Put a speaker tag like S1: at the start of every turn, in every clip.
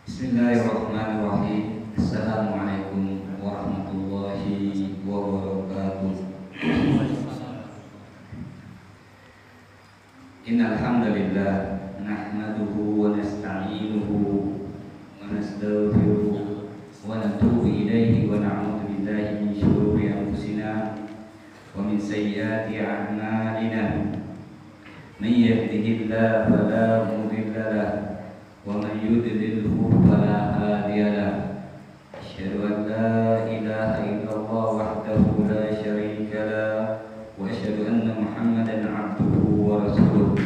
S1: Bismillahirrahmanirrahim. Assalamualaikum warahmatullahi wabarakatuh. Innal hamdalillah nahmaduhu wa nasta'inuhu wa nastaghfiruhu wa natubu ilaihi wa na'udzu billahi min shururi anfusina wa min sayyiati a'malina. Man yahdihillahu fala mudilla lahu ومن يضلله فلا هادي له أشهد أن لا إله إلا الله وحده لا شريك له وأشهد أن محمدا عبده ورسوله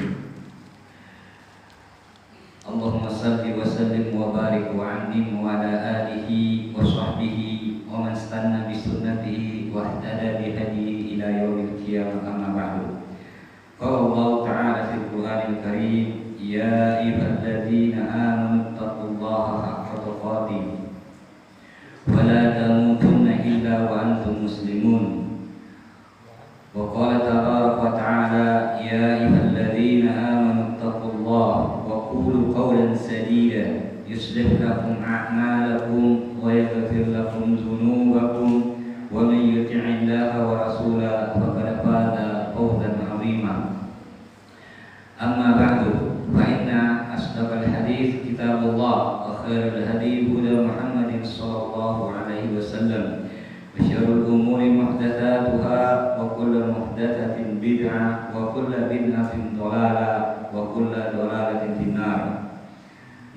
S1: اللهم صل وسلم وبارك وعنهم وعلى آله وصحبه ومن استنى بسنته واهتدى بهديه إلى يوم القيامة أما بعد قال الله تعالى في القرآن الكريم يا أيها الذين آمنوا اتقوا الله حق تقاته ولا تموتن إلا وأنتم مسلمون وقال تبارك وتعالى يا أيها الذين آمنوا اتقوا الله وقولوا قولا سديدا يصلح لكم أعمالكم ويغفر لكم ذنوبكم ومن يطع الله ورسوله فقد فاز فوزا عظيما أما بعد فإن أصدق الحديث كتاب الله وخير الهدي هدى محمد صلى الله عليه وسلم وشر الأمور محدثاتها وكل محدثة بدعة وكل بدعة ضلالة وكل ضلالة في النار.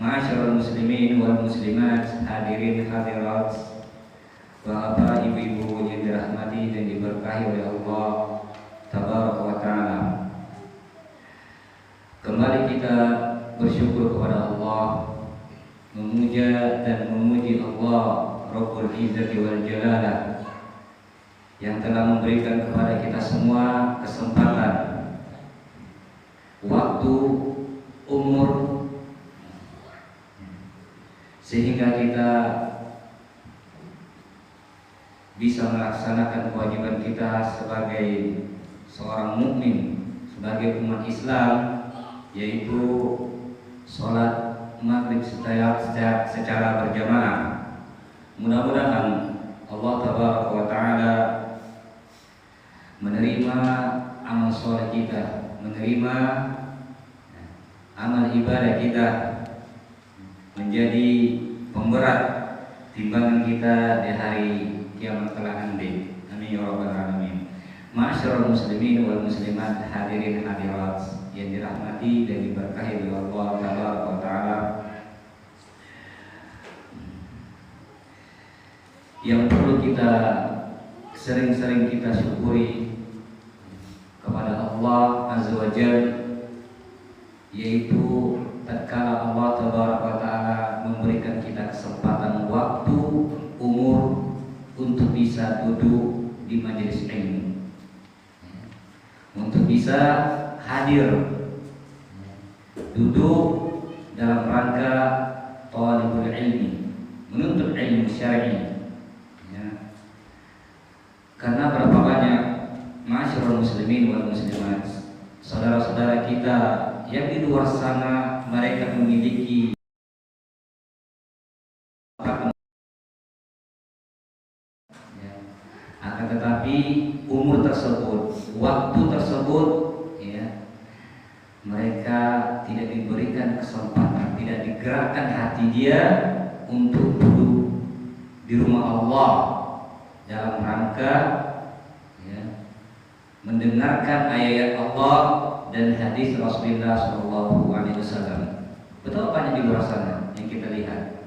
S1: Ma'asyiral muslimin wal muslimat, hadirin hadirat, bapak ibu-ibu yang dirahmati dan diberkahi oleh Allah Tabaraka wa Ta'ala. Kembali kita bersyukur kepada Allah, memuja dan memuji Allah Rabbul Izzati wal Jalalah yang telah memberikan kepada kita semua kesempatan, waktu, umur, sehingga kita bisa melaksanakan kewajiban kita sebagai seorang mukmin, sebagai umat Islam, yaitu sholat maghrib secara berjamaah. Mudah-mudahan Allah Tabaraka wa Ta'ala menerima amal sholat kita, menerima amal ibadah kita, menjadi pemberat timbangan kita di hari kiamat kelak nanti. Amin ya rabbal alamin. Ma'asyiral muslimin wal muslimat, hadirin hadirat yang dirahmati dan diberkahi oleh Allah Tabaraka wa Ta'ala, yang perlu kita sering-sering kita syukuri kepada Allah Azza wa Jalla, yaitu tatkala Allah Tabaraka wa Ta'ala memberikan kita kesempatan waktu, umur untuk bisa duduk di majelis ilmu, untuk bisa hadir, duduk dalam rangka talibul ilmi, menuntut ilmu syar'i. Ya. Karena berapa banyak ma'asyiral muslimin wal muslimat, saudara-saudara kita yang di luar sana, mereka memiliki ya, akan tetapi umur tersebut, waktu tersebut, mereka tidak diberikan kesempatan, tidak digerakkan hati dia untuk duduk di rumah Allah dalam rangka mendengarkan ayat Allah dan hadis Rasulullah SAW. Betapa banyak di luar sana yang kita lihat.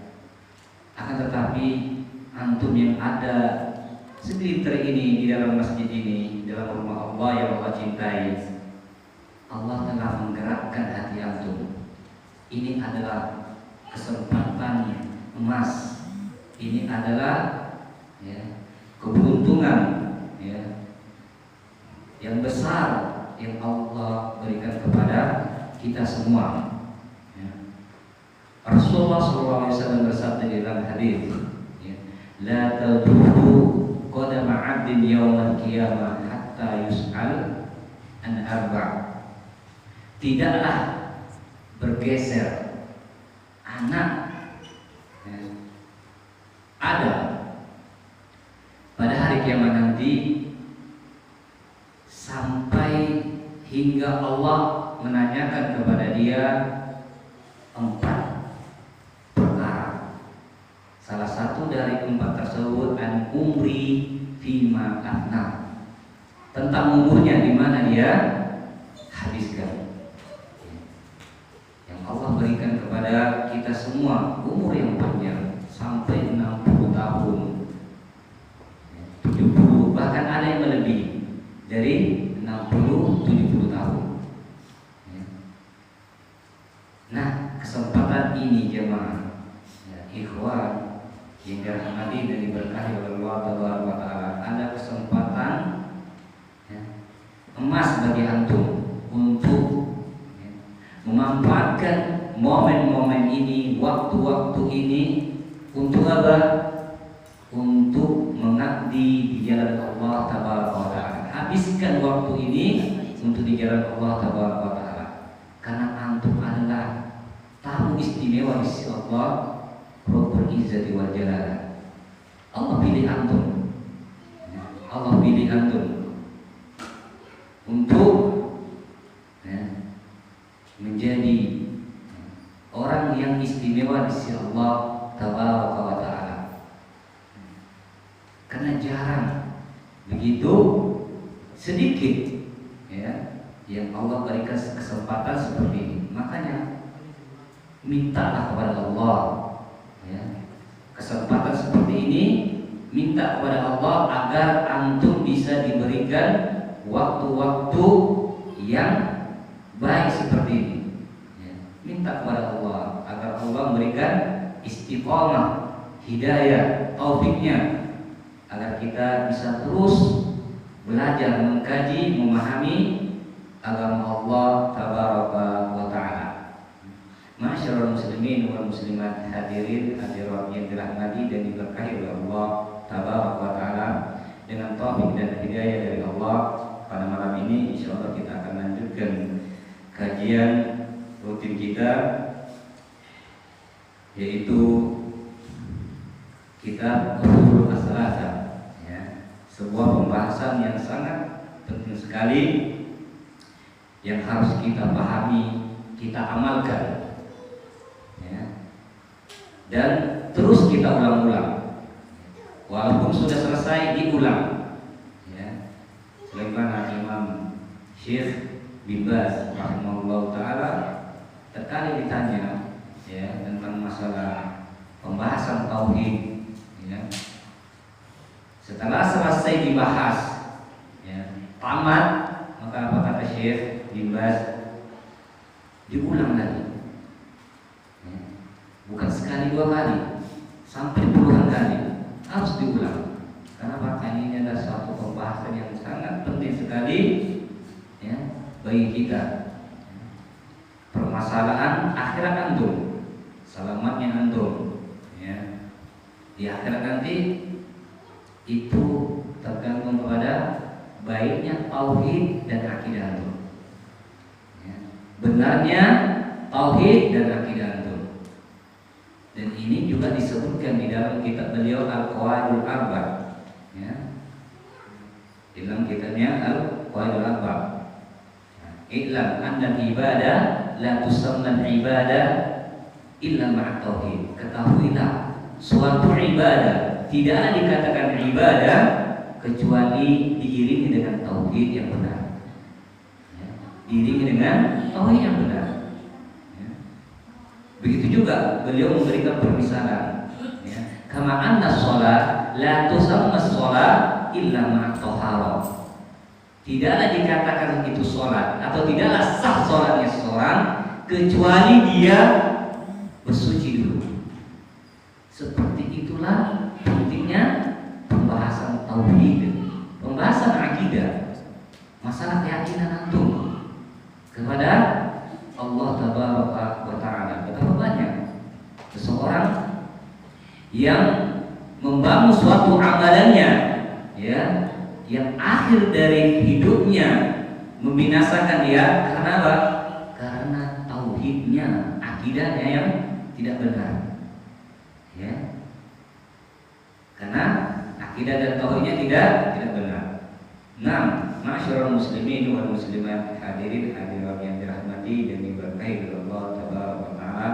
S1: Akan tetapi antum yang ada segelintir ini di dalam masjid ini, dalam rumah Allah yang Allah cintai, Allah telah menggerakkan hati antum. Ini adalah kesempatan emas. Ini adalah keberuntungan yang besar yang Allah berikan kepada kita semua. Ya. Rasulullah SAW bersabda di dalam hadis, ya, la tadurru qadama 'abdin yaumal qiyamah hatta yus'al an arba'. Tidaklah bergeser anak, ya, ada pada hari kiamat nanti sampai hingga Allah menanyakan kepada dia 4 perkara. Salah satu dari 4 tersebut an umri fima afna, tentang umurnya di mana dia habiskan. Yang Allah berikan kepada kita semua umur yang panjang sampai 60 tahun, 70, bahkan ada yang melebihi dari 60-70 tahun. Nah, kesempatan ini jemaah, ya, ikhwan yang dirahmati dan diberkahi oleh Allah Taala, ada kesempatan, ya, emas bagi antum untuk, ya, memanfaatkan momen-momen ini, waktu-waktu ini untuk apa? Untuk mengabdi di jalan Allah Taala. Habiskan waktu ini untuk di jalan Allah Taala, karena antum adalah tamu istimewa di sisi Allah Rabbul Izzati wal Jalal. Allah pilih antum, Allah pilih antum untuk, ya, menjadi orang yang istimewa di sisi Allah Taala. Karena jarang, begitu sedikit, ya, yang Allah berikan kesempatan seperti ini. Makanya mintalah kepada Allah, ya, kesempatan seperti ini. Minta kepada Allah agar antum bisa diberikan waktu-waktu yang baik seperti ini, ya. Minta kepada Allah agar Allah memberikan istiqomah, hidayah, taufiknya, agar kita bisa terus belajar, mengkaji, memahami agama Allah Tabaraka wa Ta'ala. Masyarul muslimin wal muslimat, hadirin hadirat yang dirahmati dan diberkahi oleh Allah Tabaraka wa Ta'ala, dengan taufik dan hidayah dari Allah, pada malam ini insyaallah kita akan lanjutkan kajian rutin kita, yaitu kitab Ushul As-Salasah, sebuah pembahasan yang sangat penting sekali yang harus kita pahami, kita amalkan, ya, dan terus kita ulang-ulang, walaupun sudah selesai diulang, ya. Sebagaimana Imam Syekh bin Baz rahimahullah taala terkali ditanya, ya, tentang masalah pembahasan tauhid, ya. Setelah selesai dibahas, ya, tamat, maka apa kata Syekh bin Baz? Diulang lagi, ya. Bukan sekali 2 kali, sampai puluhan kali harus diulang. Karena maka ini adalah suatu pembahasan yang sangat penting sekali, ya, bagi kita. Permasalahan akhirat antum, selamatnya antum, ya, di akhirat nanti itu tergantung kepada baiknya tauhid dan akidah antum, ya, benarnya tauhid dan akidah antum. Dan ini juga disebutkan di dalam kitab beliau Al-Qawaidul Arba', ya, di dalam kitabnya Al-Qawaidul Arba'. I'lam anna ibadah la tusamma ibadah illa ma'a tauhid. Ketahuilah suatu ibadah tidaklah dikatakan ibadah kecuali diiringi dengan tauhid yang benar, ya, diiringi dengan tauhid yang benar, ya. Begitu juga beliau memberikan permisalan, ya, kama anna shalah la tusamma shalah illa ma'a thaharah. Tidaklah dikatakan itu sholat atau tidaklah sah sholatnya seseorang kecuali dia bersuci dulu. Seperti itulah pentingnya pembahasan tauhid, pembahasan akidah, masalah keyakinan antum. yang membangun suatu amalannya, ya, yang akhir dari hidupnya membinasakan dia karena apa? Karena tauhidnya, akidahnya yang tidak benar, ya. Karena akidah dan tauhidnya tidak benar. Nah, ma'asyiral muslimin wal muslimat, hadirin hadirat yang dirahmati dan diberkahi oleh Allah tabaraka wa taala.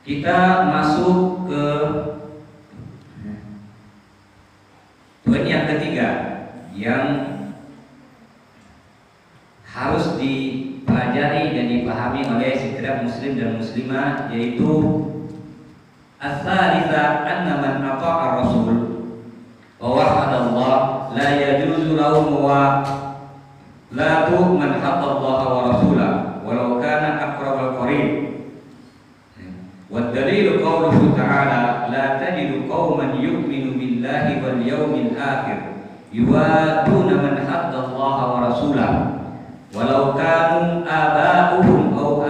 S1: Kita masuk ke poin yang ketiga yang harus dipelajari dan dipahami oleh setiap muslim dan muslimah, yaitu as-salisa anna man ata'a rasul wa wahada Allah la yajuzu lahu wa la man hatta Allah wa rasulahu walau kana aqrabal qarib. Wa dalilu qawluhu ta'ala la tajidu qauman yu'minu billahi wal yawmil akhir yuwaduna man hadda Allah wa rasulahu walau kanu aba'uhum aw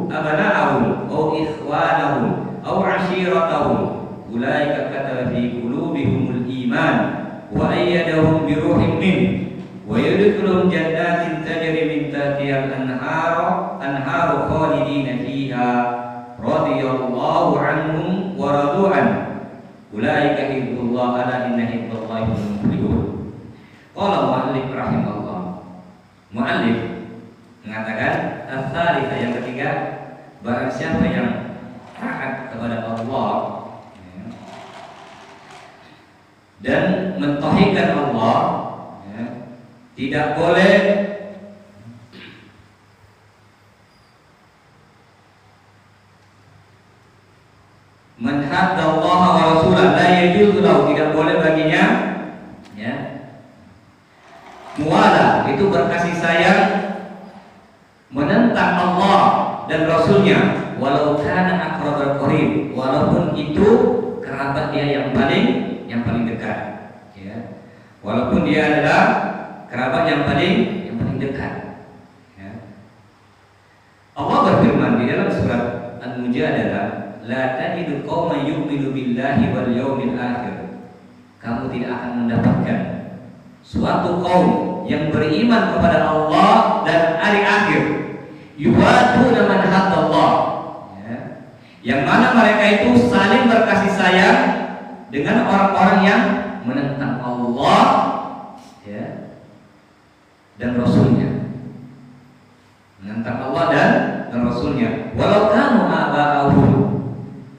S1: abana'ahum aw ikhwanahum aw ashiratahum ulaika kataba fi qulubihimul iman wa ayyadahum bi ruhin min wa yudkhiluhum jannatin tajri min tahtiha al-anharu khalidina fiha radiyallahu anhum wa radu an ulaika hizbullah ala inna hizballahi humul muflihun. Qala mu'allif rahimahullah. Mu'allif mengatakan as-salisa yang ketiga, barang siapa yang taat kepada Allah, ya, dan mentauhidkan Allah, ya, tidak boleh menhadda Allah wa rasulah, la yajuzu lahu, tidak boleh baginya, ya, muwala, itu berkasih sayang, menentang Allah dan Rasulnya, walau kana aqrabal qarib, walaupun itu kerabat dia yang paling dekat, ya, walaupun dia adalah kerabat yang paling dekat, ya. Allah berfirman di dalam surat Al-Mujadalah, la tajidu qauman yu'minu billahi wal yawmil akhir, kamu tidak akan mendapatkan suatu kaum yang beriman kepada Allah dan hari akhir, yuwaduna man haddallah, ya, yang mana mereka itu saling berkasih sayang dengan orang-orang yang menentang Allah, ya, dan Rasulnya, menentang Allah dan Rasulnya, walau kanu aba'ahum,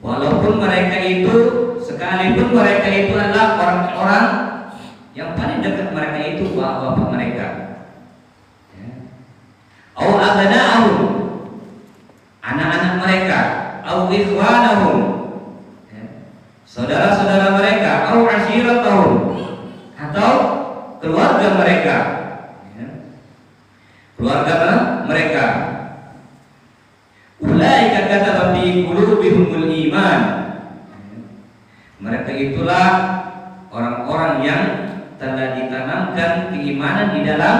S1: walaupun mereka itu, sekalipun mereka itu adalah orang-orang yang paling dekat mereka itu bapak-bapak mereka, ya. Au abana'ahum, anak-anak mereka, au ikhwanahum, ya, saudara-saudara mereka, au ashiratahum, atau keluarga mereka, ya, keluarga mereka. Ulaika kataba fi qulubihimul iman, mereka itulah orang-orang yang telah ditanamkan keimanan di dalam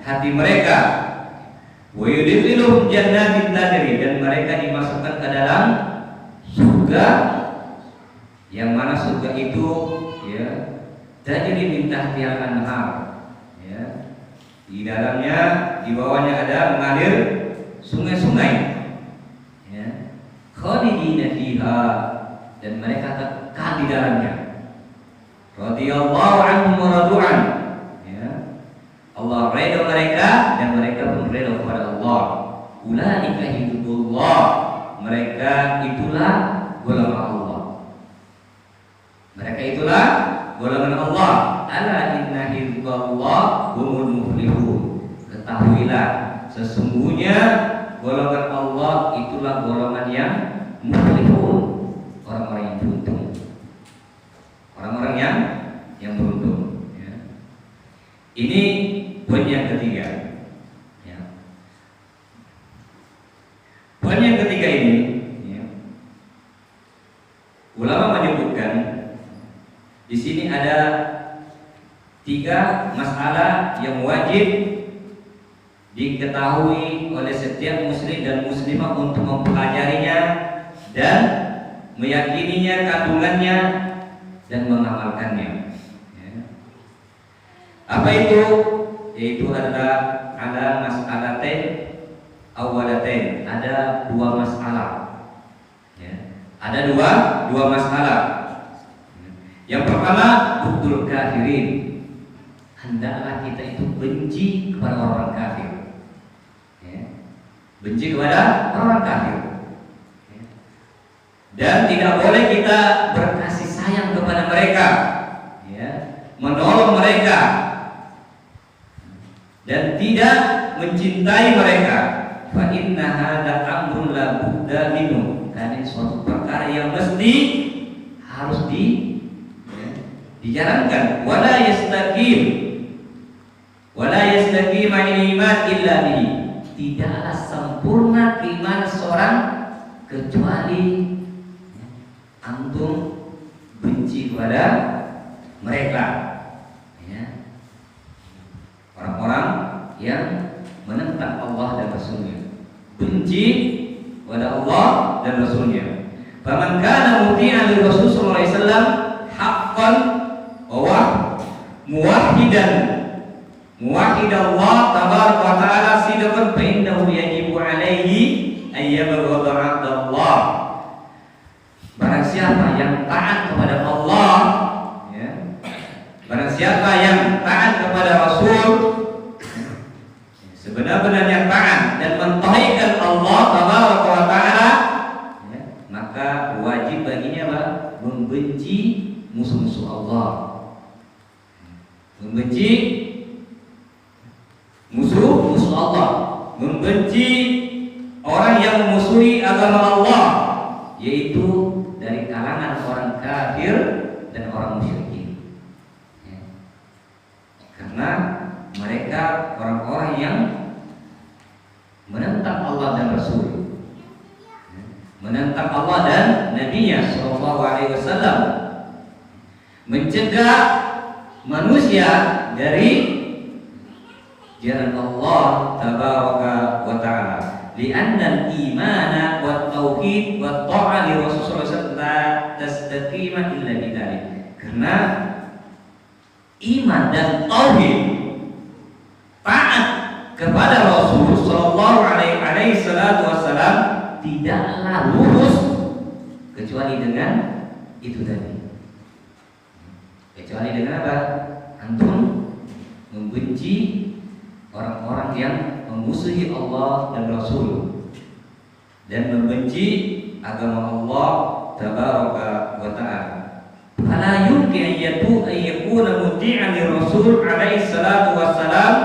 S1: hati mereka. Wa yudkhiluhum jannatin tajri, dan mereka dimasukkan ke dalam surga, yang mana surga itu, ya, tajri min tahtihal anhar, ya, di dalamnya, di bawahnya ada mengalir sungai-sungai, ya, khalidina fiha, dan mereka kekal di dalamnya. Radiyallahu anhum wa radu'an, ya, Allah redha mereka dan mereka pun redha kepada Allah. Ulaika hizbullah, mereka itulah golongan Allah, mereka itulah golongan Allah. Ala inna hizballah humul muflihun, ketahuilah sesungguhnya golongan Allah itulah golongan yang muflihun, orang-orang yang beruntung, orang-orang yang beruntung, ya. Ini poin yang ketiga, ya. Poin yang ketiga ini, ya, ulama menyebutkan di sini ada 3 masalah yang wajib diketahui oleh setiap muslim dan muslimah untuk mempelajarinya dan meyakininya, kandungannya, dan mengamalkannya. Ya. Apa itu? Yaitu adalah ada mas'alatain awalatain, ada dua masalah. Ya. Ada dua masalah. Yang pertama, bughdul kafirin. Hendaklah kita itu benci kepada orang kafir. Ya. Benci kepada orang kafir. Ya. Dan tidak boleh kita berkasih sayang kepada mereka. Ya. Menolong mereka. Dan tidak mencintai mereka. Fa inna hadza amrun la budda minhu. Karena suatu perkara yang mesti harus dijalankan. Wala yastaqim iman illa bihi. Tidaklah sempurna keimanan seorang kecuali antum benci kepada mereka. Ya. Orang-orang yang menentang Allah dan Rasulnya, benci kepada Allah dan Rasulnya. Faman kana muti'an li Rasul sallallahu alaihi wasallam haqqan wa muwahhidan Allah tabaraka wa ta'ala sidqan fa innahu yajibu alaihi an yabghadha 'abdallah. Barang siapa yang taat kepada Allah, ya, barang siapa yang taat kepada Rasul, sebenar-benarnya taat dan mentauhidkan Allah tabaraka wa ta'ala, ya, maka wajib baginya membenci musuh-musuh Allah, membenci musuh-musuh Allah, membenci orang yang memusuhi agama Allah, yaitu dari kalangan orang kafir dan orang musyrikin. Ya. Karena mereka orang-orang yang menentang Allah dan Rasul, menentang Allah dan Nabi-Nya Sallallahu Alaihi Wasallam, mencegah manusia dari jalan Allah Tabaraka wa Ta'ala. Li'anna al-imana wa tauhid wa ta'a li Rasulullah sallallahu alaihi wasallam la tastaqima illa bidzalik. Karena iman dan tauhid, taat kepada Rasul sallallahu alaihi wasallam tidaklah lurus kecuali dengan itu tadi. Kecuali dengan apa? Antum membenci orang-orang yang memusuhi Allah dan Rasul dan membenci agama Allah Tabaraka wa Ta'ala. Fala yumkin an yakuna muti'an li Rasul alaihi salatu wassalam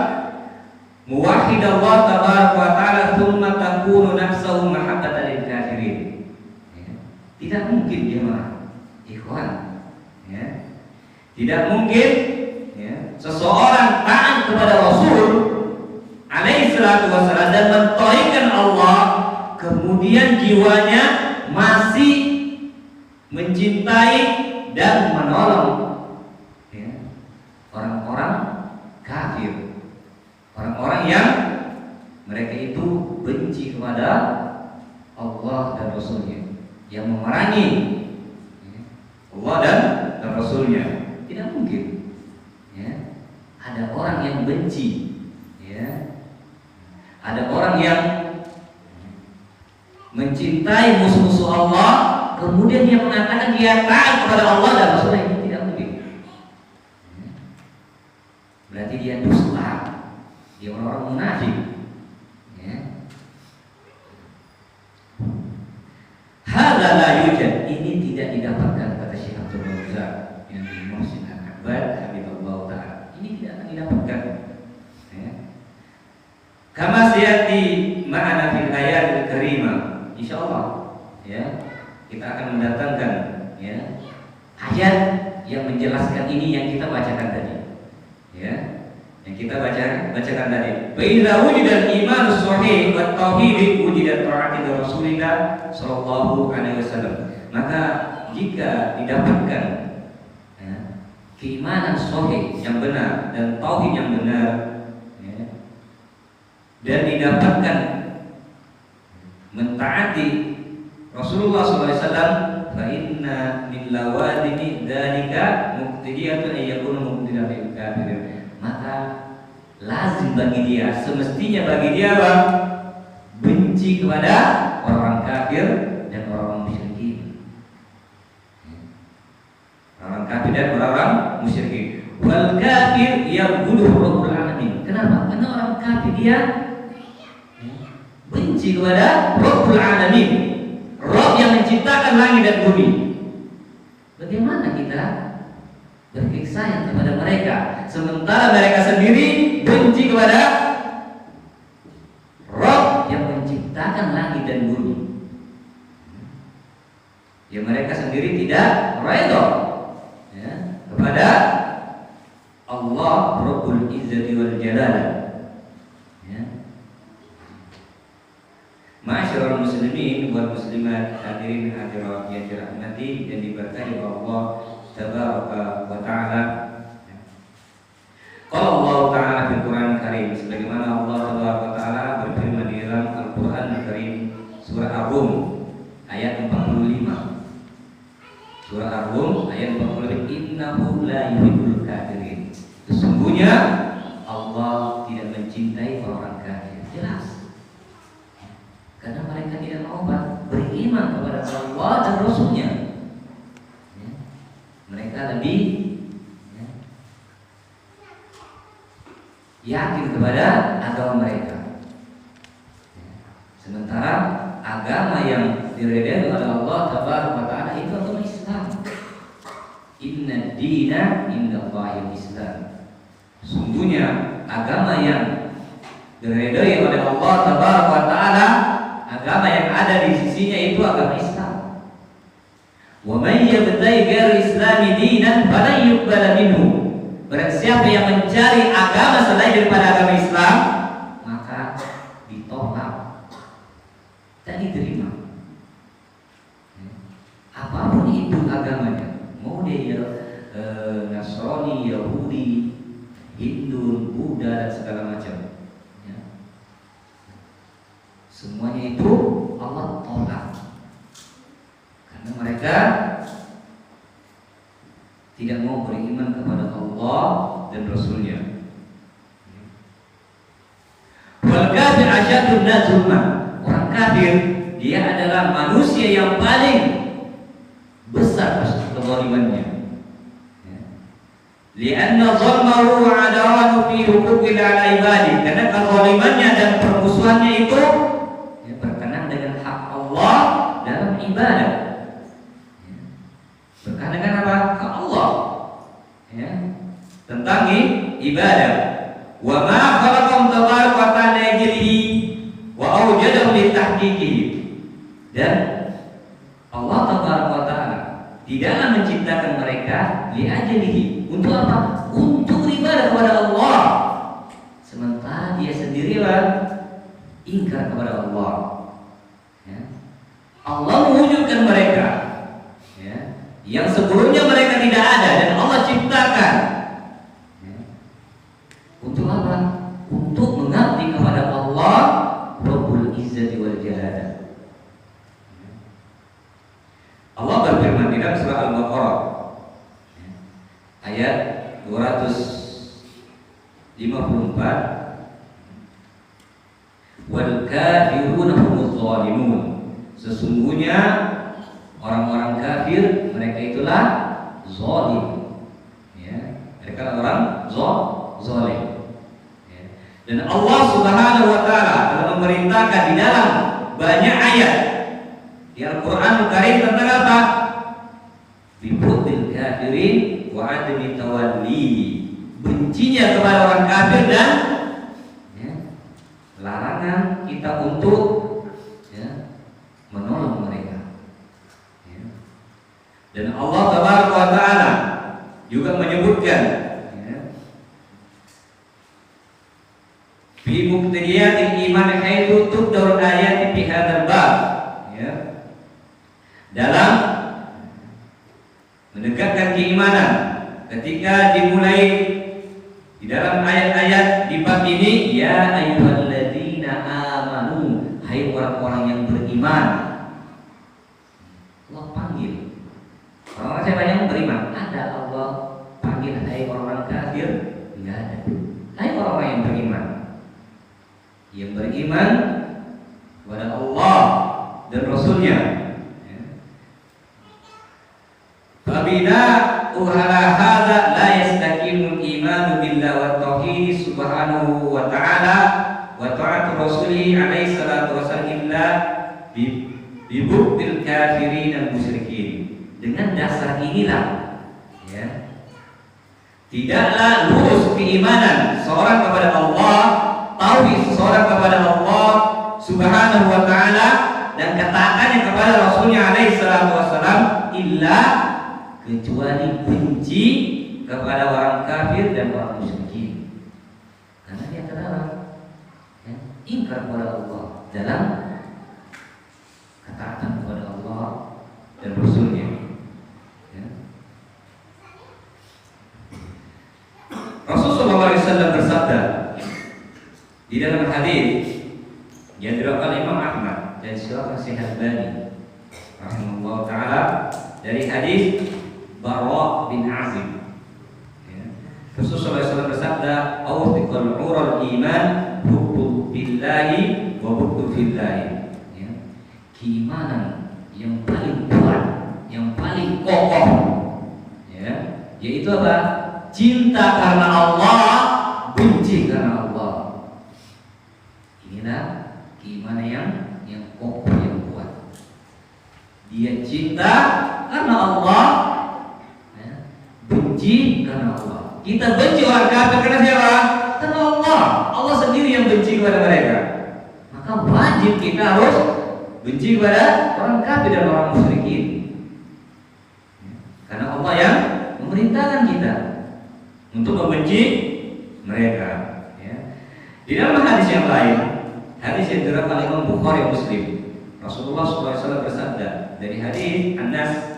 S1: muwahhid Allah Tabaraka wa Ta'ala thumma takunu nafsuhu mahabbatan lil kafirin. Ya. Tidak mungkin dia ikhwan. Ya. Tidak mungkin, ya, seseorang taat kepada Rasul alaihi salatu wassalam dan mentauhidkan Allah, kemudian jiwanya masih mencintai dan menolong, ya, orang-orang kafir, orang-orang yang mereka itu benci kepada Allah dan Rasulnya, yang memerangi, ya, Allah dan Rasulnya. Tidak mungkin, ya, ada orang yang benci, ya, ada orang yang mencintai musuh-musuh Allah, kemudian dia mengatakan dia taat kepada Allah dan Rasulnya. Ini tidak mungkin. Berarti dia dusta, dia orang-orang munafik. Ya. Hadza la yujad. Ini tidak didapatkan, kata Syekh Abdul Razak yang di Muhsin Al-Abbad Habibullah Ta'ala. Ini tidak akan didapatkan. Ya. Kama siyati ma'ana fil ayatil karimah. Insyaallah, ya, kita akan mendatangkan, ya, ayat yang menjelaskan ini yang kita bacakan tadi, ya, yang kita bacakan tadi. Wa idza wujida al-iman as-sahih wa at-tauhid wujida ta'ati Rasulillah sallallahu alaihi wasallam. Maka jika didapatkan, ya, keimanan sahih yang benar dan tauhid yang benar, ya, dan didapatkan mentaati Rasulullah SAW, fa inna min lawadimi dzalika muqtidiyatun ay yakunu muqtidan lil kafirin. Maka lazim bagi dia, semestinya bagi dia apa? Benci kepada orang kafir dan orang musyrikin. Orang kafir dan orang musyrikin. Wal kafir yabghudhu rabbul alamin. Kenapa? Karena orang kafir dia benci kepada Rabbul Alamin, Rabb yang menciptakan langit dan bumi. Bagaimana kita berkasih sayang kepada mereka, sementara mereka sendiri benci kepada Rabb yang menciptakan langit dan bumi? Ya, mereka sendiri tidak redha kepada Allah Rabbul Izzati wal Jalal. Ma'asyiral muslimin wal muslimat, hadirin hadirat yang dirahmati dan diberkahi Allah tabaraka wa taala. Qala Allah taala fil Qur'an Karim, sebagaimana Allah tabaraka wa taala berfirman di dalam Al-Qur'an Karim surah Ar-Rum ayat 45. Surah Ar-Rum ayat 45, innahu la yuhibbul kafirin. Sesungguhnya Allah tidak mencintai orang kafir. Jelas. Karena mereka tidak mau beriman kepada Allah dan Rasulnya. Mereka lebih yakin kepada agama mereka. Sementara agama yang diridai oleh Allah Tabaraka wa Ta'ala itu agama Islam. Inna dina indallahil Islam. Sungguhnya agama yang diridai oleh Allah Tabaraka wa Ta'ala, agama yang ada di sisinya itu agama Islam. Wa may yabtaghi ghairal islami dinan falan yuqbala minhu. Barang siapa yang mencari agama selain daripada agama Islam, maka ditolak, tak diterima. Apapun itu agamanya, mau dia Nasrani, Yahudi, Hindu, Buddha dan segala macam, semuanya itu Allah tolak karena mereka tidak mau beriman kepada Allah dan Rasulnya. Wal kafir asyadun nazulma. Orang kafir dia adalah manusia yang paling besar kezalimannya. Lianna zulmahu wa adawahu fi huquqil ibadi. Karena kezalimannya dan permusuhannya itu berkenaan dengan hak Allah dalam ibadah. Berkenaan dengan apa? Hak Allah. Tentang ibadah. Wa ma khalaqam tabaraka wa ta'ala ajlihi wa awjadahu li tahqiqihi. Dan Allah Tabaraka wa Ta'ala tidaklah menciptakan mereka li ajlihi. Untuk apa? Untuk ibadah kepada Allah. Sementara dia sendirilah ingkar kepada Allah. Allah mewujudkan mereka yang sebelumnya mereka tidak ada dan Allah ciptakan. Untuk apa? Untuk mengabdi kepada Allah Rabbul Izzati wal Jalal. Allah berfirman di dalam surah Al-Baqarah ayat 254, wal kafiruna humuz zalimun. Sesungguhnya orang-orang kafir mereka itulah zalim. Mereka orang zalim. Dan Allah Subhanahu wa Ta'ala telah memerintahkan di dalam banyak ayat di Al-Qur'an Karim tentang apa? Bibudil kafirin wa adami tawalli. Bencinya kepada orang kafir dan larangan kita untuk menolong mereka. Dan Allah Tabaraka wa Ta'ala juga menyebutkan fi muqtadiyatil iman haitsu tubda'ul ayati fi hadzal bab, dalam menegakkan keimanan ketika dimulai di dalam ayat-ayat di bab ini, ya ayyuhalladzina amanu, hai orang-orang yang beriman. Allah panggil yang beriman kepada Allah dan Rasulnya. Fabina uhala hadza la yastakimul imanu billahi wa tauhid subhanahu wa ta'ala wa ta'atu rasulih alaihi salatu wasallam illa bibuktil kafirin dan musyrikin. Dengan dasar inilah ya, tidaklah lurus keimanan seorang kepada Allah, tauhid seorang kepada Allah subhanahu wa ta'ala dan ketaatannya kepada Rasulnya alaihi salatu wasallam illa kecuali benci kepada orang kafir dan orang musyrikin. Karena dia terlarang ya, ingkar kepada Allah dalam ketaatan kepada Allah dan Rasulnya ya. Rasulullah SAW bersabda di dalam hadis yang diriwayatkan Imam Ahmad dan Syekh Al-Albani rahimahullah taala dari hadis Bara bin Azib ya. Rasulullah SAW bersabda, "Awthiqul ural iman hubbu billahi wa hubbu fillahi." Ya. Keimanan yang paling kuat, yang paling kokoh ya, yaitu apa? Cinta karena Allah, benci karena Allah. Inilah keimanan yang kokoh, yang kuat. Dia cinta karena Allah, benci karena Allah. Kita benci orang kafir karena siapa? Karena Allah. Allah sendiri yang benci kepada mereka. Maka wajib kita harus benci kepada orang kafir dan orang musyrikin. Karena Allah yang memerintahkan kita untuk membenci mereka. Ya. Di dalam hadis yang lain, hadis yang diriwayatkan oleh Imam Bukhari dan Muslim, Rasulullah SAW bersabda dari hadis Anas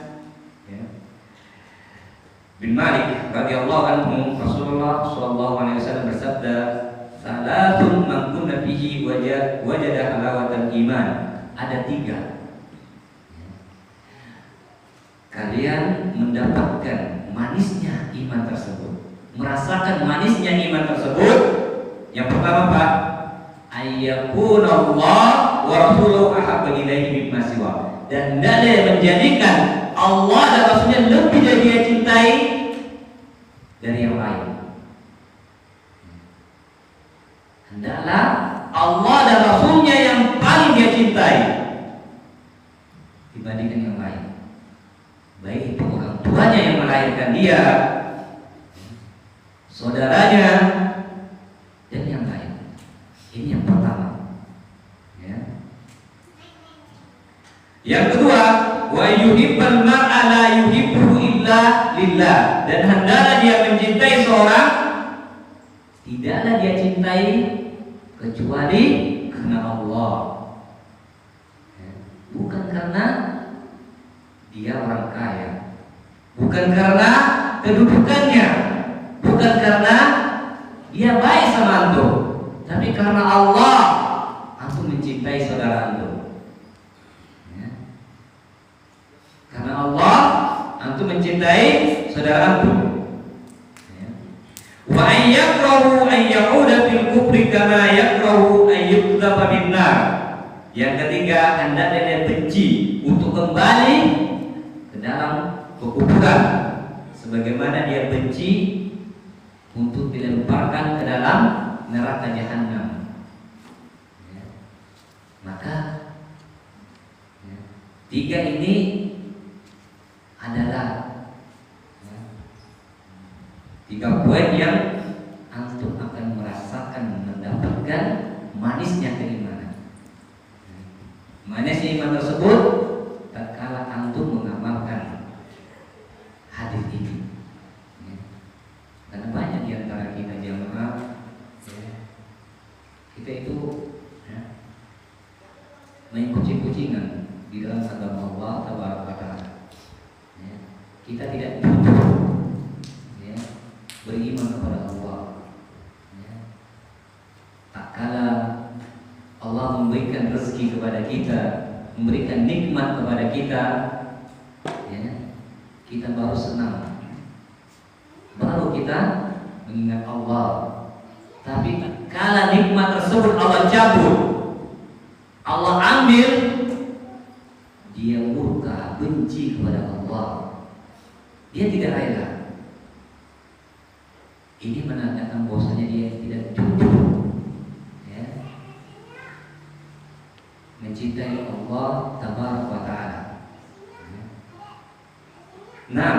S1: bin Malik radhiyallahu anhu, Rasulullah sallallahu alaihi wasallam bersabda, "Salatun man kunna fihi wajada halawatal iman." Ada 3. Kalian mendapatkan manisnya iman tersebut, merasakan manisnya iman tersebut. Yang pertama apa? Ayyakunallah wa rasuluhu ahabba ilaihi mimma siwa. Dan hendaknya menjadikan Allah dan Rasulnya lebih dia cintai dari yang lain. Hendaklah Allah dan Rasulnya yang paling dia cintai dibandingkan yang lain. Baik itu orang tuanya yang melahirkan dia, saudaranya, dan yang lain. Ini yang pertama ya. Yang kedua, wa yuhibbal mar'a la yuhibbu illa lillah. Dan hendaklah dia mencintai seorang, tidaklah dia cintai kecuali karena Allah. Bukan karena dia orang kaya, bukan karena kedudukannya, bukan karena dia baik sama antum, tapi karena Allah antum mencintai saudara antum. Karena Allah antum mencintai saudara antum. Wa ayyakrahu an ya'uda fil kufri kama yakrahu an yuqdhafa bin nar. Yang ketiga, hendaknya dia benci untuk kembali ke dalam kekufuran sebagaimana dia benci untuk dilemparkan ke dalam neraka jahanam. Maka 3 ini adalah 3 poin yang antum akan merasakan mendapatkan manisnya keimanan. Manisnya iman tersebut tatkala antum mengamalkan hadis ini. Karena banyak di antara kita jamaah kita itu main kucing-kucingan di dalam agama Allah Taala. Kita tidak butuh beriman kepada Allah. Tak kala Allah memberikan rezeki kepada kita, memberikan nikmat kepada kita, kita baru senang, baru kita mengingat Allah. Tapi tatkala nikmat tersebut Allah cabut, Allah ambil, dia murka, benci kepada Allah. Dia tidak rela. Ini menandakan bahwasanya dia tidak jujur, ya, mencintai Allah Tabaraka wa Ta'ala. Nah,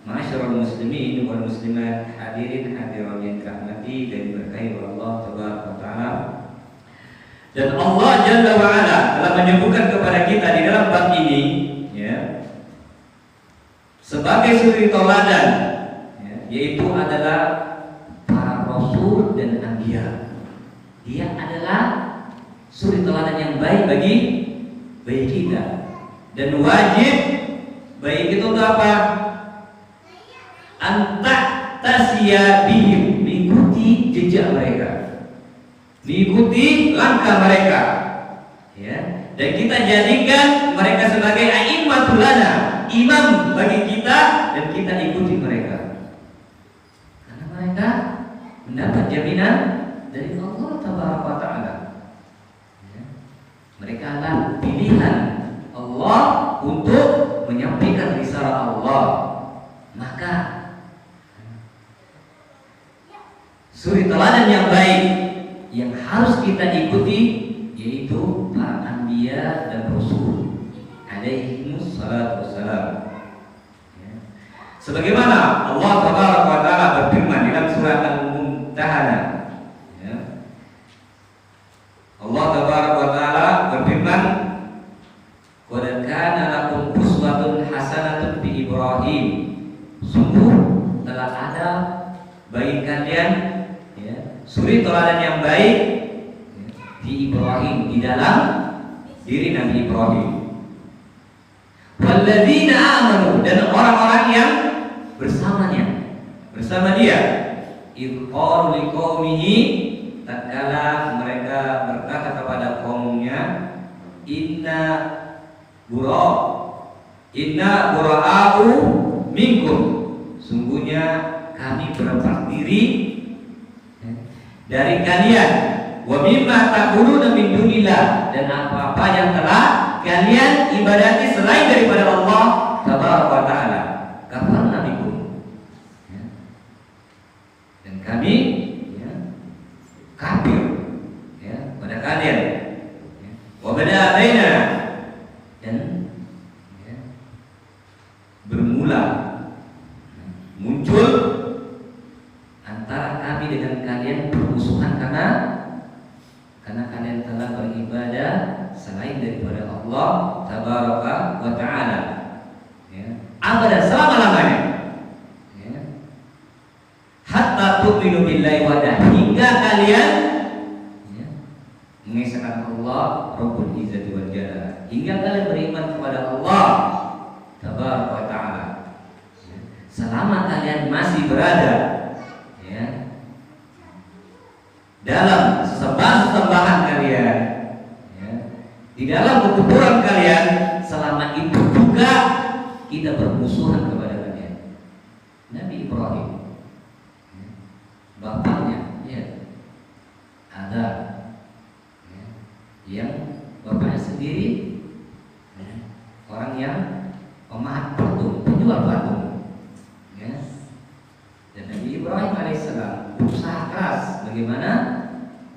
S1: ma'asyiral muslimin wal muslimat, hadirin hadirat yang dirahmati dan diberkahi oleh Allah Tabaraka wa Ta'ala. Dan Allah Jalla wa Ala telah menyebutkan kepada kita di dalam bab ini, ya, sebagai suri tauladan, ya, yaitu adalah para rasul dan anbiya. Dia adalah suri tauladan yang baik bagi kita, dan wajib bagi kita untuk apa? Anta tasya bihim, mengikuti jejak mereka, mengikuti langkah mereka, ya. Dan kita jadikan mereka sebagai a'immatul lana, imam bagi kita, dan kita ikuti mereka. Karena mereka mendapat jaminan dari Allah Tabaraka wa Ta'ala, ya. Mereka adalah pilihan Allah untuk menyampaikan risalah Allah. Maka suri teladan yang baik yang harus kita ikuti yaitu para anbiya dan rasul alaihimus salatu wassalam, ya. Sebagaimana Allah Tabaraka wa Ta'ala berfirman dalam surat Al-Mumtahanah, ya. Allah Tabaraka wa Ta'ala berfirman, qad kana lakum uswatun hasanatun fi Ibrahim, sungguh telah ada bagi kalian, ya, suri teladan yang baik, ya, di Ibrahim, di dalam diri Nabi Ibrahim. Walladzina amanu, dan orang-orang yang bersamanya, bersama dia. Idh qalu liqaumihi, tatkala mereka berkata kepada kaumnya, inna bura'u minkum, sungguhnya kami berlepas diri dari kalian, wa mimma ta'buduna min dunillah, dan apa-apa yang telah kalian ibadati selain daripada Allah Tabaraka wa Ta'ala, kafarna bikum, ya. Dan kami, ya, kafir, ya, pada kalian, ya. Wa bada baina, dan, ya, bermula, muncul antara kami dengan kalian permusuhan karena kalian telah beribadah selain daripada Allah Tabaraka wa Ta'ala, ya, abadan, selama-lamanya, ya. Hatta tu'minu billahi wahdah, hingga kalian, ya, mengesahkan Allah Rabbul Izzati wal Jalal, hingga kalian beriman kepada Allah Tabaraka wa Ta'ala, ya. Selama kalian masih berada, ya, dalam sesembahan kalian, ya, di dalam kekufuran kalian, selama itu juga kita bermusuhan kepada kalian. Nabi Ibrahim, ya, bapaknya, ya, ada, ya, yang bapaknya sendiri, ya, orang yang pemahat patung, penjual patung, ya. Dan Nabi Ibrahim alaihissalam berusaha keras bagaimana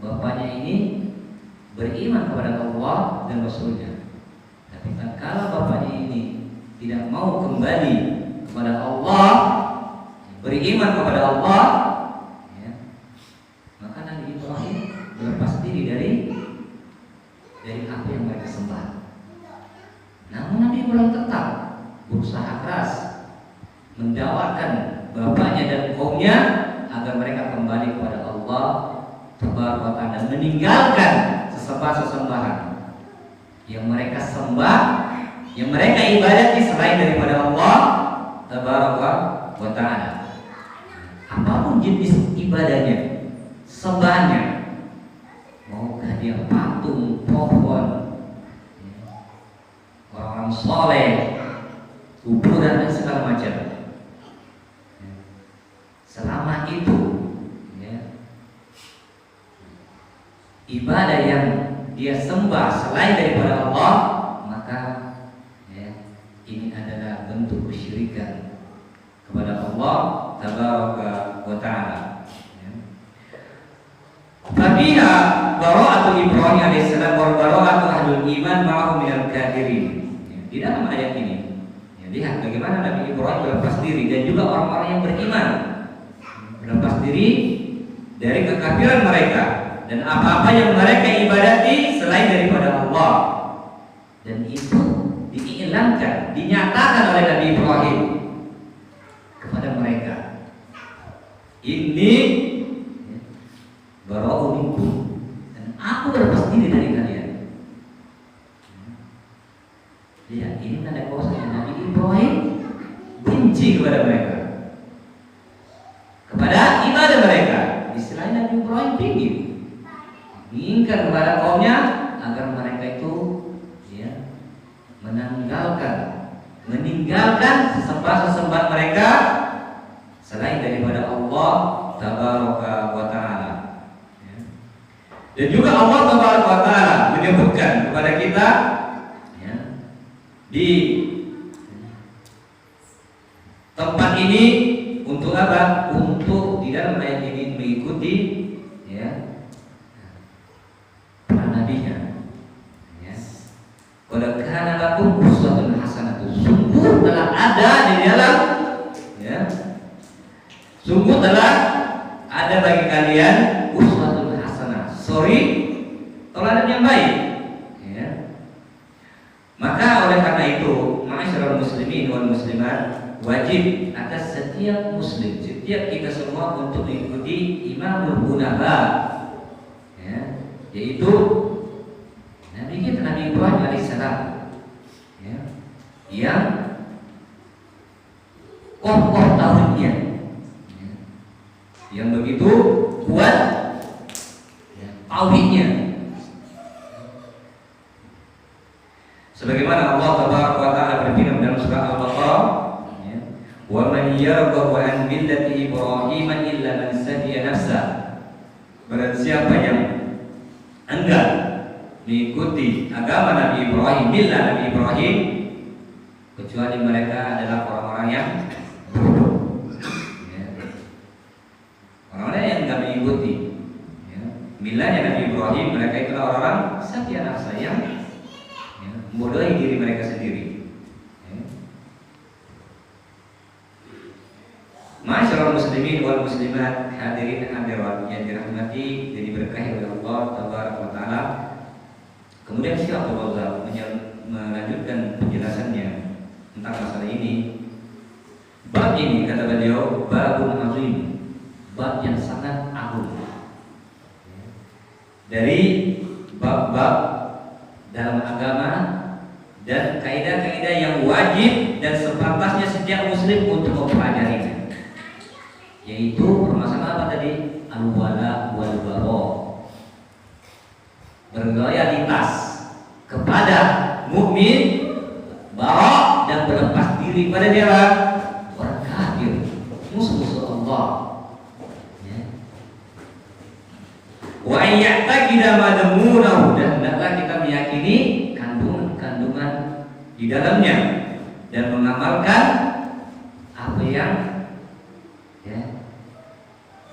S1: bapaknya ini beriman kepada Allah dan Rasulnya. Tapi tatkala bapaknya ini tidak mau kembali kepada Allah, beriman kepada Allah, ya, maka Nabi Ibrahim berlepas diri dari apa yang mereka sembah. Namun Nabi Ibrahim tetap berusaha keras mendakwakan bapaknya dan kaumnya agar mereka kembali kepada Allah Tabaraka wa Ta'ala, meninggalkan sesembahan-sesembahan yang mereka sembah, yang mereka ibadati selain daripada Allah Tabaraka wa Ta'ala. Apapun jenis ibadahnya, sembahannya, maukah dia patung, pohon, orang soleh, kuburan, dan segala macam, selama itu, ya, ibadah yang dia sembah selain daripada Allah, maka ya, ini adalah bentuk kesyirikan kepada Allah tabaraka wa ta'ala. Fabiha bara'atu Ibrahim alaihissalam wa bara'atu ahlul iman ma'ahum minal kafirin. Di dalam ayat ini, ya, lihat bagaimana Nabi Ibrahim berlepas diri dan juga orang-orang yang beriman berlepas diri dari kekafiran mereka dan apa-apa yang mereka ibadati selain daripada Allah. Dan itu diiklankan, dinyatakan oleh Nabi Ibrahim kepada mereka. Ini bara'u minkum, dan aku berlepas diri dari kalian. Lihat, ini tanda bahwasanya Nabi Ibrahim benci kepada mereka, kepada ibadah mereka. Istilahnya Nabi Ibrahim inginkan kepada kaumnya agar mereka itu ya, meninggalkan sesembahan mereka selain daripada Allah tabaraka wa ta'ala. Dan juga Allah tabaraka wa ta'ala menyebutkan kepada kita ya, di tempat ini untuk apa? Untuk di dalam ayat ini mengikuti ya, para nabinya. Ya. Qad kana lakum uswatun hasanah. Sungguh telah ada di dalam ya, sungguh telah ada bagi kalian uswatun hasanah. Teladan yang baik. Ya. Maka oleh karena itu, ma'asyiral muslimin wal muslimat, wajib atas setiap muslim, setiap kita semua untuk mengikuti imamul hunafa, ya, yaitu Nabi kita Nabi Ibrahim alaihissalam, ya, yang kokoh tauhidnya, ya, yang begitu kuat ya, tauhidnya. Sebagaimana Allah tabaraka wa ta'ala berfirman dalam surah Al-Baqarah, wa man yarghabu an millati Ibrahim illa man safiya nafsa. Barang siapa yang enggan mengikuti agama Nabi Ibrahim, millah Nabi Ibrahim, kecuali mereka adalah orang-orang yang bodoh. Ya. Orang-orang yang enggak mengikuti ya, millahnya Nabi Ibrahim, mereka itulah orang-orang safiya nafsa yang ya, membodohi diri mereka sendiri. Ma'asyiral muslimin wal muslimat, hadirin hadirat yang dirahmati dan diberkahi oleh Allah tabaraka wa taala. Kemudian Syekh Abdul Razak melanjutkan penjelasannya tentang masalah ini. Bab ini, kata beliau, babun azim, bab yang sangat agung. Dari bab-bab dalam agama dan kaidah-kaidah yang wajib dan sepantasnya setiap muslim untuk mempelajarinya, yaitu permasalahan apa tadi? Al-wala wal bara, berloyalitas kepada mukmin, bara, dan berlepas diri pada dia orang kafir, musuh-musuh Allah. Ya. Wa ya'taqida madmunahu, dan hendaklah kita meyakini kandungan di dalamnya dan mengamalkan apa yang ya,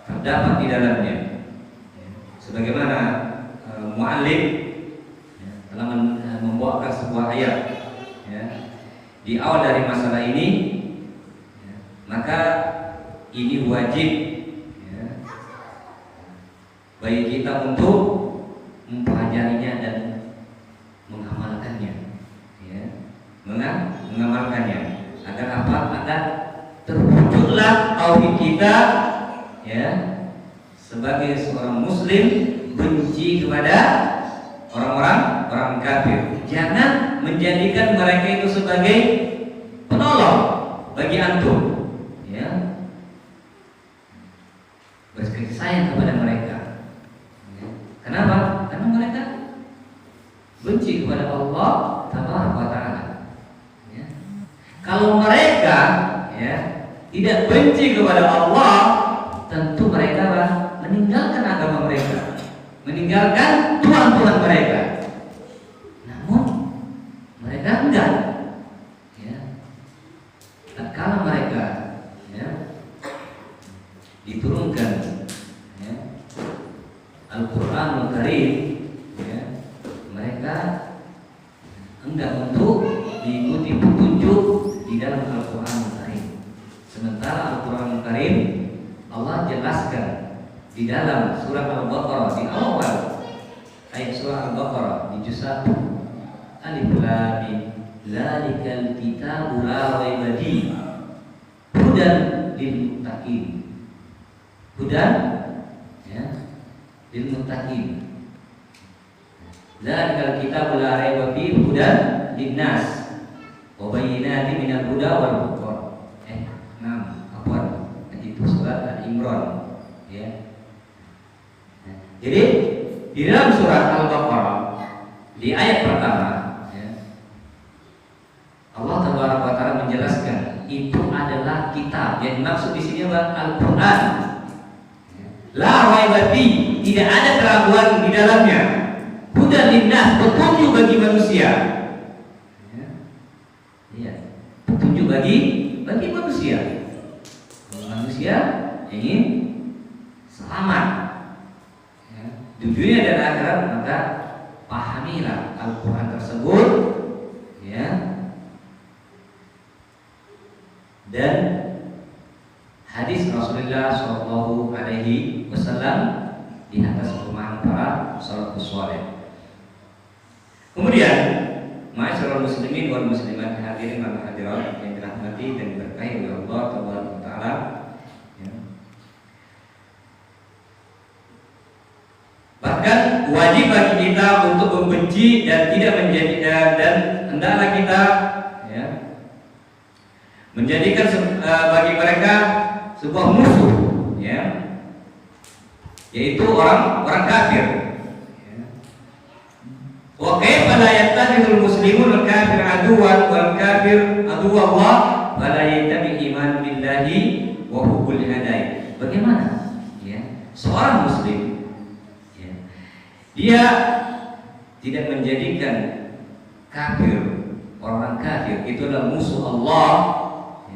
S1: terdapat di dalamnya. Sebagaimana mu'allim ya, telah membawakan sebuah ayat ya, di awal dari masalah ini ya, maka ini wajib ya, bagi kita untuk mempelajarinya dan mengamalkannya ya, mengamalkannya agar apa? Agar terwujudlah tauhid kita ya, sebagai seorang muslim benci kepada orang kafir. Jangan menjadikan mereka itu sebagai penolong bagi antum ya. Berkasih sayang kepada mereka ya. Kenapa? Karena mereka benci kepada Allah tabaraka wa ta'ala ya. Kalau mereka ya tidak benci kepada Allah, tentu mereka meninggalkan agama mereka meninggalkan tuhan-tuhan mereka. Namun mereka enggak, ya. Tatkala mereka, ya, diturunkan, ya, Al-Qur'anul Karim, ya, mereka enggak untuk diikuti petunjuk di dalam Al-Qur'anul Karim. Sementara Al-Qur'anul Karim Allah jelaskan di dalam surah Al-Baqarah di awal ayat surah Al-Baqarah di juz 1, Alif Lam Mim, Dzalikal kitabu la raiba fihi hudan lil muttaqin. Hudan, ya, lil muttaqin. Dzalikal kitabu la raiba fihi hudan linnas wa bayyinatin minal huda wal furqan. Itu surat Al-Imran, ya. Jadi di dalam surat Al-Baqarah di ayat pertama, ya, Allah Tabaraka wa Ta'ala menjelaskan itu adalah kitab. Yang dimaksud di sini adalah Al-Qur'an. La raiba fihi, tidak ada keraguan di dalamnya. Hudan linnas, petunjuk bagi manusia. Ya, petunjuk bagi manusia. Manusia ingin selamat, ya, di dunia dan akhirat, maka pahamilah Al-Quran tersebut, ya, dan hadis Rasulullah Shallallahu Alaihi Wasallam di atas pemahaman para salafus saleh. Kemudian, ma'asyiral muslimin wal muslimat, hadirin wal hadirat yang dirahmati dan diberkahi oleh Allah Tabaraka wa Ta'ala. Bahkan wajib bagi kita untuk membenci dan tidak menjadikan, dan hendaklah kita, ya, menjadikan bagi mereka sebuah musuh, ya, yaitu orang kafir. Wa kaifa la yattakhidul muslimun al-kafir aduwan wal kafir aduwallah wa la yattabi iman billahi wa hubbul hidayah. Bagaimana, ya, seorang muslim, dia tidak menjadikan kafir, orang kafir itu adalah musuh Allah,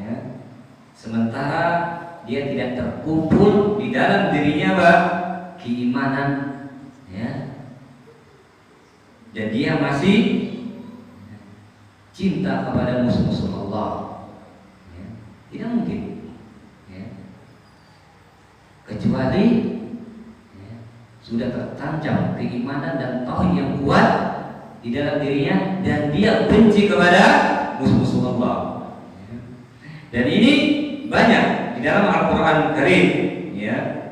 S1: ya, sementara dia tidak terkumpul di dalam dirinya keimanan, ya, dan dia masih cinta kepada musuh-musuh Allah, ya. Tidak mungkin, ya, kecuali sudah tertancap keimanan dan tauhid yang kuat di dalam dirinya dan dia benci kepada musuh-musuh Allah. Dan ini banyak di dalam Al-Qur'an Karim, ya,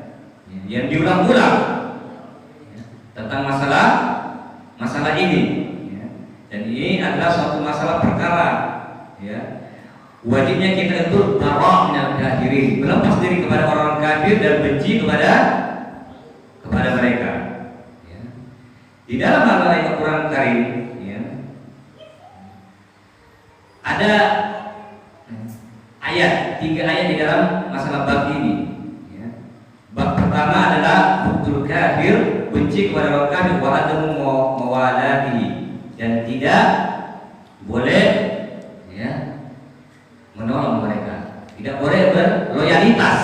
S1: yang diulang-ulang, ya, tentang masalah ini, ya. Dan ini adalah suatu masalah perkara, ya, wajibnya kita itu bara' minal kafirin, melepas diri kepada orang kafir dan benci kepada mereka, ya. Di dalam Al-Qur'an Karim, ya, ada tiga ayat di dalam masalah bab ini, ya. Bab pertama adalah bughdul kafir, benci kepada orang kafir, wa adamu mawalatihi, dan tidak boleh, ya, menolong mereka, tidak boleh berloyalitas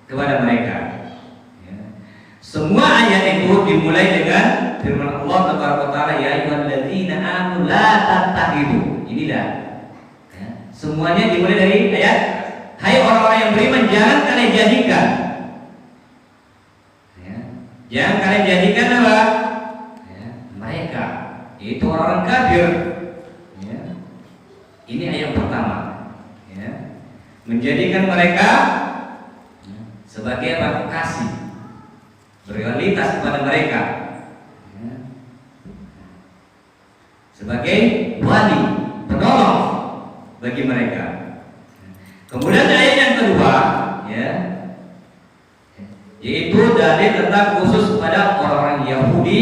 S1: kepada mereka. Semua ayat itu dimulai dengan firman Allah Taala, ya ayyuhalladzina amanu la tattakhidhu. Ini dah, ya. Semuanya dimulai dari ayat, hai orang-orang yang beriman, jangan kalian jadikan, ya, jangan kalian jadikan apa, ya, mereka, yaitu orang-orang kafir, ya. Ini ayat pertama, ya, menjadikan mereka, ya, sebagai apa, kasih, berloyalitas kepada mereka, ya, sebagai wali, penolong bagi mereka. Kemudian ayat yang kedua, ya, yaitu dalil tentang khusus kepada orang-orang Yahudi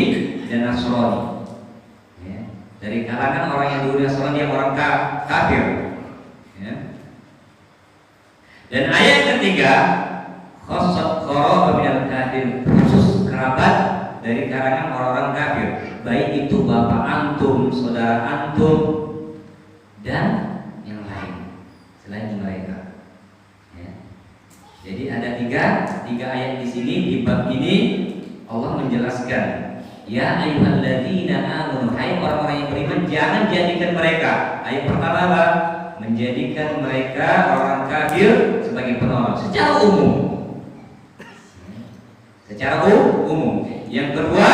S1: dan Nasrani, ya, dari kalangan orang Yahudi dan Nasrani yang orang kafir, ya. Dan ayat ketiga, khusus kerabat dari kalangan orang-orang kafir, baik itu bapak antum, saudara antum, dan yang lain selain mereka. Ya. Jadi ada tiga ayat di sini, di bab ini Allah menjelaskan, ya ayyuhalladzina amanu, hai orang-orang yang beriman, jangan jadikan mereka. Ayat pertama apa? Menjadikan mereka orang kafir sebagai penolong secara umum. Secara umum. Yang kedua,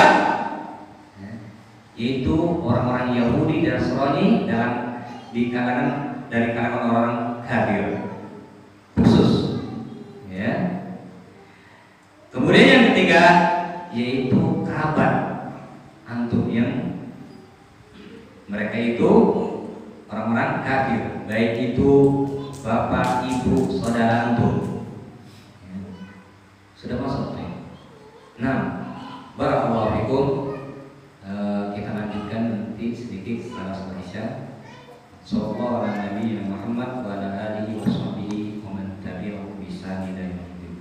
S1: yaitu orang-orang Yahudi dan Nasrani dari kalangan orang kafir khusus. Ya. Kemudian yang ketiga, yaitu kerabat antum yang mereka itu orang-orang kafir, baik itu bapak, ibu, saudara antum. Ya. Sudah masuk ya? Nah, barakallahu fikum. Kita lanjutkan nanti sedikit setelah sholat Isya. Sallallahu ala nabiyina Muhammad wa ala alihi wa sahbihi wa man tabi'ahu bi ihsan ila yaumil din.